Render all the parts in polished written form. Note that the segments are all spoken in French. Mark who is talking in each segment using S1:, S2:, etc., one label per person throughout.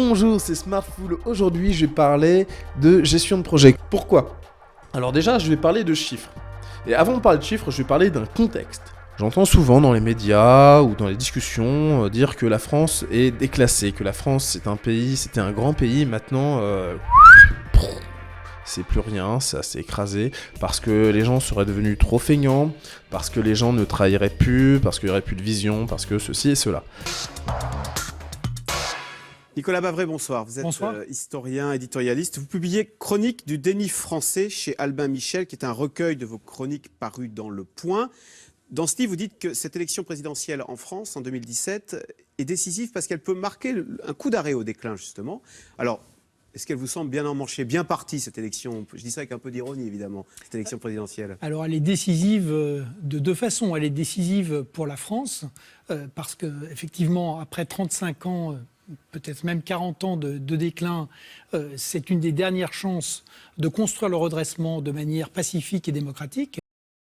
S1: Bonjour, c'est Smartful. Aujourd'hui, je vais parler de gestion de projet. Pourquoi ? Alors déjà, je vais parler de chiffres. Et avant de parler de chiffres, je vais parler d'un contexte. J'entends souvent dans les médias ou dans les discussions dire que la France est déclassée, que la France c'était un grand pays, maintenant c'est plus rien, ça s'est écrasé, parce que les gens seraient devenus trop feignants, parce que les gens ne trahiraient plus, parce qu'il n'y aurait plus de vision, parce que ceci et cela.
S2: Nicolas Bavray, bonsoir. Vous êtes historien, éditorialiste. Vous publiez Chronique du déni français chez Albin Michel, qui est un recueil de vos chroniques parues dans Le Point. Dans ce livre, vous dites que cette élection présidentielle en France, en 2017, est décisive parce qu'elle peut marquer un coup d'arrêt au déclin, justement. Alors, est-ce qu'elle vous semble bien emmanchée, bien partie, cette élection ? Je dis ça avec un peu d'ironie, évidemment, cette élection présidentielle.
S3: Alors, elle est décisive de deux façons. Elle est décisive pour la France, parce qu'effectivement, après 35 ans, peut-être même 40 ans de déclin, c'est une des dernières chances de construire le redressement de manière pacifique et démocratique.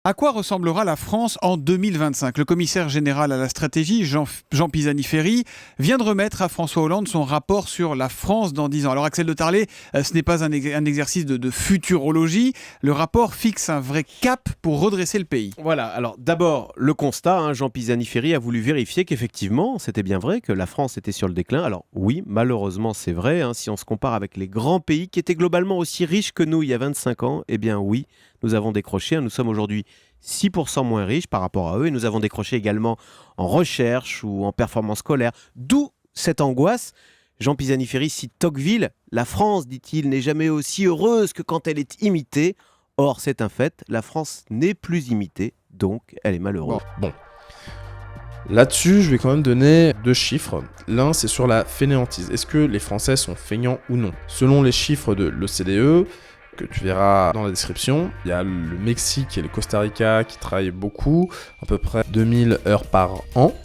S4: À quoi ressemblera la France en 2025 ? Le commissaire général à la stratégie, Jean Pisani-Ferry, vient de remettre à François Hollande son rapport sur la France dans 10 ans. Alors Axel de Tarlé, ce n'est pas un exercice de futurologie. Le rapport fixe un vrai cap pour redresser le pays.
S5: Voilà, alors d'abord le constat, Jean Pisani-Ferry a voulu vérifier qu'effectivement c'était bien vrai, que la France était sur le déclin. Alors oui, malheureusement c'est vrai, si on se compare avec les grands pays qui étaient globalement aussi riches que nous il y a 25 ans, eh bien oui, nous avons décroché, nous sommes aujourd'hui 6% moins riches par rapport à eux et nous avons décroché également en recherche ou en performance scolaire. D'où cette angoisse. Jean Pisani-Ferry cite Tocqueville. La France, dit-il, n'est jamais aussi heureuse que quand elle est imitée. Or, c'est un fait, la France n'est plus imitée, donc elle est malheureuse.
S1: Bon. Là-dessus, je vais quand même donner deux chiffres. L'un, c'est sur la fainéantise. Est-ce que les Français sont feignants ou non ? Selon les chiffres de l'OCDE, que tu verras dans la description, il y a le Mexique et le Costa Rica qui travaillent beaucoup, à peu près 2000 heures par an.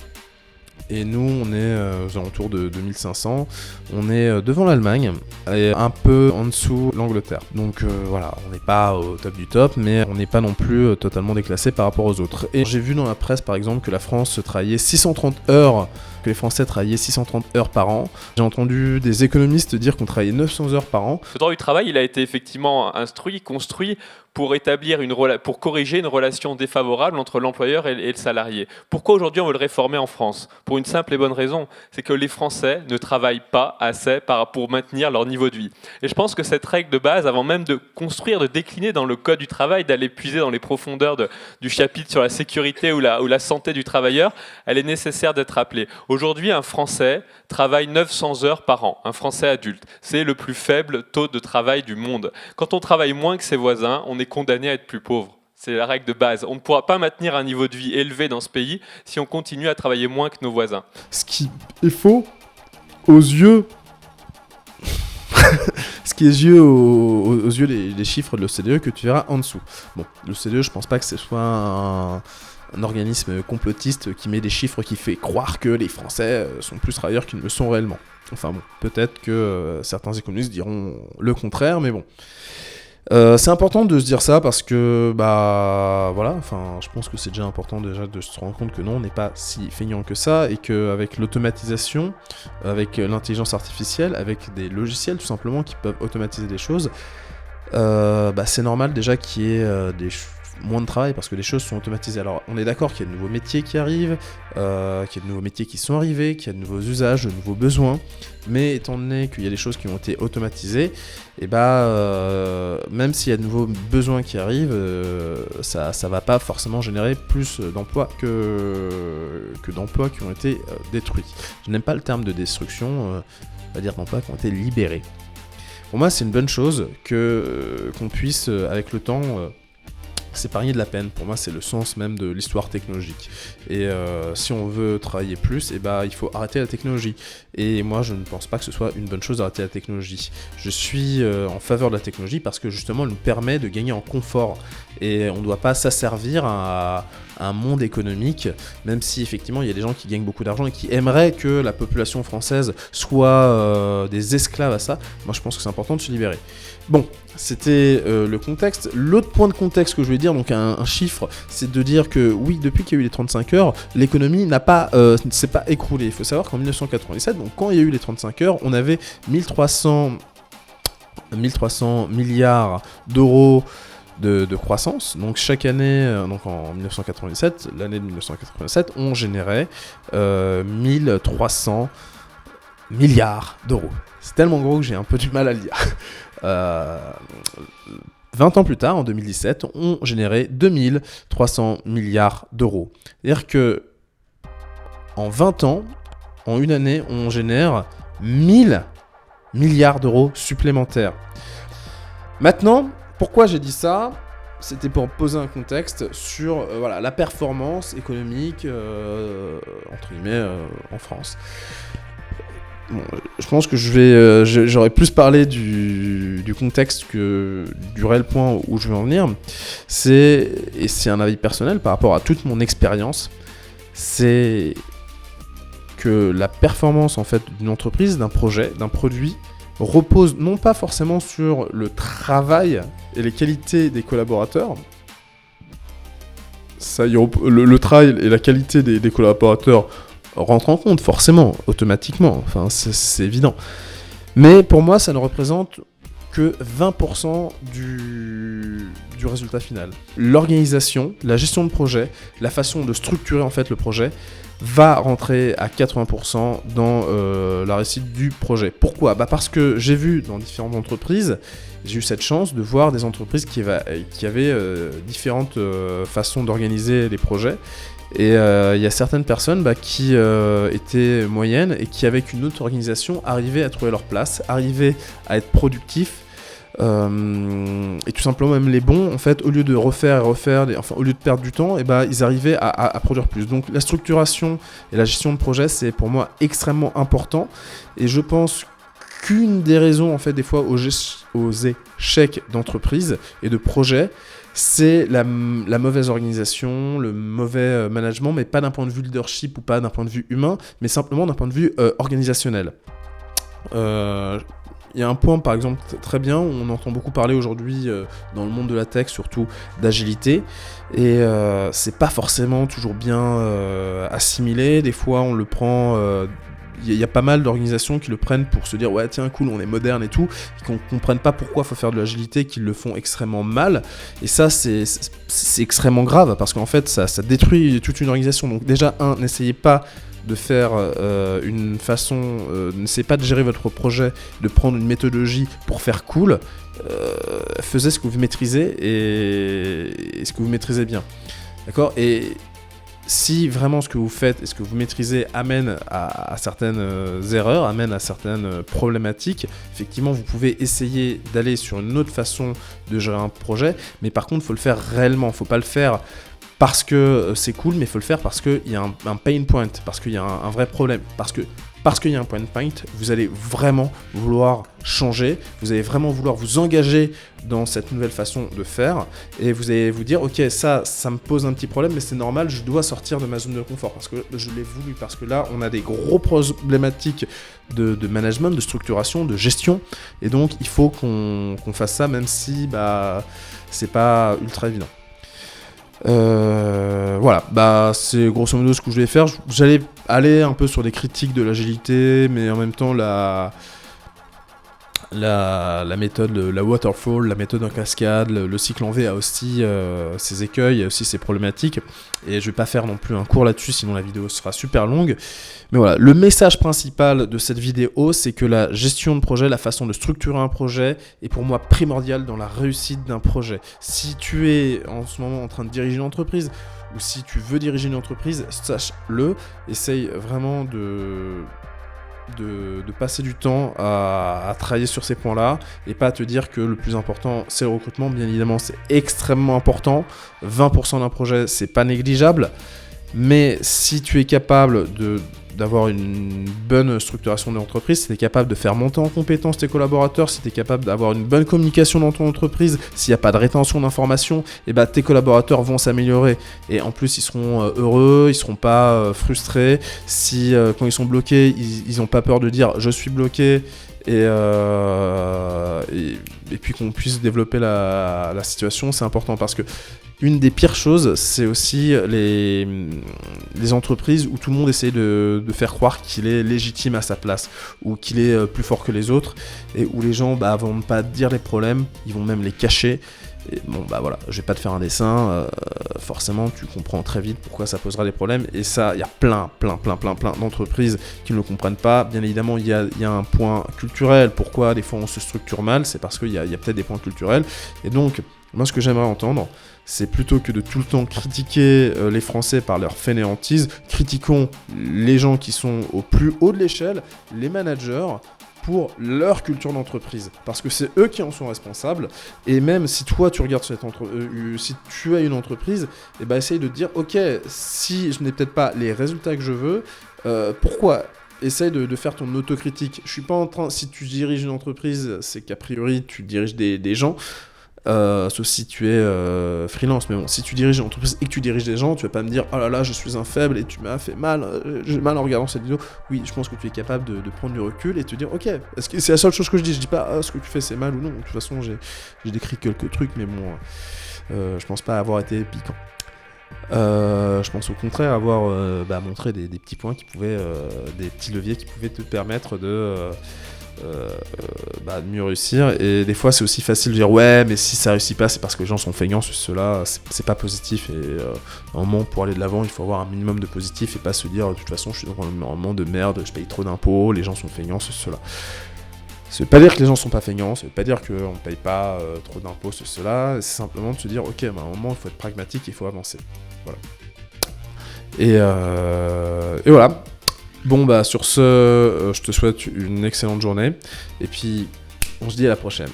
S1: Et nous, on est aux alentours de 2500. On est devant l'Allemagne et un peu en dessous l'Angleterre. Donc voilà, on n'est pas au top du top, mais on n'est pas non plus totalement déclassé par rapport aux autres. Et j'ai vu dans la presse, par exemple, que la France travaillait 630 heures, que les Français travaillaient 630 heures par an. J'ai entendu des économistes dire qu'on travaillait 900 heures par an.
S6: Le droit du travail, il a été effectivement construit pour corriger une relation défavorable entre l'employeur et le salarié. Pourquoi aujourd'hui on veut le réformer en France ? Pour une simple et bonne raison, c'est que les Français ne travaillent pas assez pour maintenir leur niveau de vie. Et je pense que cette règle de base, avant même de construire, de décliner dans le code du travail, d'aller puiser dans les profondeurs du chapitre sur la sécurité ou la santé du travailleur, elle est nécessaire d'être rappelée. Aujourd'hui, un Français travaille 900 heures par an, un Français adulte. C'est le plus faible taux de travail du monde. Quand on travaille moins que ses voisins, on est condamné à être plus pauvre. C'est la règle de base. On ne pourra pas maintenir un niveau de vie élevé dans ce pays si on continue à travailler moins que nos voisins.
S1: Ce qui est faux aux yeux... Ce qui est aux yeux les chiffres de l'OCDE que tu verras en dessous. Bon, l'OCDE, je pense pas que ce soit un organisme complotiste qui met des chiffres qui fait croire que les Français sont plus travailleurs qu'ils ne le sont réellement. Enfin bon, peut-être que certains économistes diront le contraire, mais bon. C'est important de se dire ça parce que, voilà, je pense que c'est déjà important déjà de se rendre compte que non, on n'est pas si feignant que ça et qu'avec l'automatisation, avec l'intelligence artificielle, avec des logiciels tout simplement qui peuvent automatiser des choses, c'est normal déjà qu'il y ait moins de travail parce que les choses sont automatisées. Alors on est d'accord qu'il y a de nouveaux métiers qui arrivent, qu'il y a de nouveaux métiers qui sont arrivés, qu'il y a de nouveaux usages, de nouveaux besoins, mais étant donné qu'il y a des choses qui ont été automatisées, même s'il y a de nouveaux besoins qui arrivent, ça va pas forcément générer plus d'emplois que d'emplois qui ont été détruits. Je n'aime pas le terme de destruction, on va dire d'emplois qui ont été libérés. Pour moi c'est une bonne chose qu'on puisse avec le temps s'épargner de la peine. Pour moi, c'est le sens même de l'histoire technologique. Et si on veut travailler plus, il faut arrêter la technologie. Et moi, je ne pense pas que ce soit une bonne chose d'arrêter la technologie. Je suis en faveur de la technologie parce que justement, elle nous permet de gagner en confort. Et on ne doit pas s'asservir à un monde économique, même si effectivement, il y a des gens qui gagnent beaucoup d'argent et qui aimeraient que la population française soit des esclaves à ça. Moi, je pense que c'est important de se libérer. Bon, c'était le contexte. L'autre point de contexte que je voulais dire, dire donc un chiffre, c'est de dire que oui, depuis qu'il y a eu les 35 heures, l'économie ne s'est pas écroulée. Il faut savoir qu'en 1997, donc quand il y a eu les 35 heures, on avait 1300 milliards d'euros de croissance. Donc chaque année, donc en 1997, l'année de 1987, on générait 1300 milliards d'euros. C'est tellement gros que j'ai un peu du mal à le dire. 20 ans plus tard, en 2017, on générait 2300 milliards d'euros. C'est-à-dire que en 20 ans, en une année, on génère 1000 milliards d'euros supplémentaires. Maintenant, pourquoi j'ai dit ça ? C'était pour poser un contexte sur la performance économique entre guillemets en France. Bon, je pense que j'aurais plus parlé du contexte que du réel point où je veux en venir. C'est un avis personnel par rapport à toute mon expérience. C'est que la performance en fait d'une entreprise, d'un projet, d'un produit repose non pas forcément sur le travail et les qualités des collaborateurs. Ça, le travail et la qualité des collaborateurs rentrent en compte forcément, automatiquement, enfin c'est évident. Mais pour moi, ça ne représente que 20% du résultat final. L'organisation, la gestion de projet, la façon de structurer en fait le projet va rentrer à 80% dans la réussite du projet. Pourquoi ? Parce que j'ai vu dans différentes entreprises, j'ai eu cette chance de voir des entreprises qui avaient différentes façons d'organiser les projets. Et il y a certaines personnes qui étaient moyennes et qui, avec une autre organisation, arrivaient à trouver leur place, arrivaient à être productifs. Et tout simplement, même les bons, en fait, au lieu de refaire, au lieu de perdre du temps, ils arrivaient à produire plus. Donc la structuration et la gestion de projet, c'est pour moi extrêmement important. Et je pense qu'une des raisons, en fait, des fois, aux échecs d'entreprise et de projet, c'est la mauvaise organisation, le mauvais management, mais pas d'un point de vue leadership ou pas d'un point de vue humain, mais simplement d'un point de vue organisationnel. Il y a un point, par exemple, très bien, où on entend beaucoup parler aujourd'hui dans le monde de la tech, surtout d'agilité, et c'est pas forcément toujours bien assimilé. Des fois, on le prend... Il y a pas mal d'organisations qui le prennent pour se dire ouais tiens cool on est moderne et tout, et qu'on comprenne pas pourquoi il faut faire de l'agilité, qu'ils le font extrêmement mal, et ça c'est extrêmement grave parce qu'en fait ça détruit toute une organisation. Donc déjà n'essayez pas de faire une façon, n'essayez pas de gérer votre projet, de prendre une méthodologie pour faire cool, faisez ce que vous maîtrisez et ce que vous maîtrisez bien, d'accord. Et si vraiment ce que vous faites et ce que vous maîtrisez amène à certaines erreurs, amène à certaines problématiques, effectivement, vous pouvez essayer d'aller sur une autre façon de gérer un projet, mais par contre, il faut le faire réellement. Il ne faut pas le faire parce que c'est cool, mais il faut le faire parce qu'il y a un pain point, parce qu'il y a un vrai problème, parce qu'il y a un pain point, vous allez vraiment vouloir changer, vous allez vraiment vouloir vous engager dans cette nouvelle façon de faire, et vous allez vous dire ok ça me pose un petit problème, mais c'est normal, je dois sortir de ma zone de confort parce que je l'ai voulu, parce que là on a des gros problématiques de management, de structuration, de gestion, et donc il faut qu'on fasse ça même si c'est pas ultra évident. Voilà, c'est grosso modo ce que je vais faire. J'allais aller un peu sur des critiques de l'agilité, mais en même temps la méthode, la waterfall, la méthode en cascade, le cycle en V a aussi ses écueils, aussi ses problématiques, et je vais pas faire non plus un cours là-dessus, sinon la vidéo sera super longue. Mais voilà, le message principal de cette vidéo, c'est que la gestion de projet, la façon de structurer un projet est pour moi primordiale dans la réussite d'un projet. Si tu es en ce moment en train de diriger une entreprise, ou si tu veux diriger une entreprise, sache-le, essaye vraiment de passer du temps à travailler sur ces points-là, et pas à te dire que le plus important c'est le recrutement. Bien évidemment c'est extrêmement important, 20% d'un projet c'est pas négligeable, mais si tu es capable d'avoir une bonne structuration de l'entreprise, si tu es capable de faire monter en compétence tes collaborateurs, si tu es capable d'avoir une bonne communication dans ton entreprise, s'il n'y a pas de rétention d'informations, tes collaborateurs vont s'améliorer, et en plus ils seront heureux, ils ne seront pas frustrés. Si quand ils sont bloqués, ils n'ont pas peur de dire je suis bloqué, et puis qu'on puisse développer la situation, c'est important parce que une des pires choses, c'est aussi les entreprises où tout le monde essaie de faire croire qu'il est légitime à sa place ou qu'il est plus fort que les autres et où les gens vont ne pas dire les problèmes, ils vont même les cacher. Et bon, voilà, je vais pas te faire un dessin, forcément tu comprends très vite pourquoi ça posera des problèmes, et ça, il y a plein d'entreprises qui ne le comprennent pas. Bien évidemment, il y a un point culturel, pourquoi des fois on se structure mal, c'est parce qu'il y a peut-être des points culturels, et donc, moi ce que j'aimerais entendre, c'est plutôt que de tout le temps critiquer les Français par leur fainéantise, critiquons les gens qui sont au plus haut de l'échelle, les managers, pour leur culture d'entreprise, parce que c'est eux qui en sont responsables. Et même si toi tu regardes si tu as une entreprise, essaye de te dire ok, si je n'ai peut-être pas les résultats que je veux, pourquoi? Essaye de faire ton autocritique. Je suis pas en train, si tu diriges une entreprise, c'est qu'a priori tu diriges des gens. Sauf si tu es freelance, mais bon, si tu diriges une entreprise et que tu diriges des gens, tu vas pas me dire oh là là, je suis un faible et tu m'as fait mal, j'ai mal en regardant cette vidéo. Oui, je pense que tu es capable de prendre du recul et te dire ok, est-ce que c'est la seule chose que je dis pas ce que tu fais c'est mal ou non. De toute façon, j'ai décrit quelques trucs, mais bon, je pense pas avoir été piquant. Je pense au contraire avoir montré des petits points qui pouvaient, des petits leviers qui pouvaient te permettre de mieux réussir. Et des fois c'est aussi facile de dire ouais, mais si ça réussit pas c'est parce que les gens sont feignants, cela c'est pas positif. Et à un moment, pour aller de l'avant, il faut avoir un minimum de positif et pas se dire de toute façon je suis dans un moment de merde, je paye trop d'impôts, les gens sont feignants, cela. Ça veut pas dire que les gens sont pas feignants, ça veut pas dire qu'on ne paye pas trop d'impôts, cela. C'est simplement de se dire ok, à un moment il faut être pragmatique, il faut avancer. Voilà. Et voilà. Bon sur ce, je te souhaite une excellente journée, et puis on se dit à la prochaine.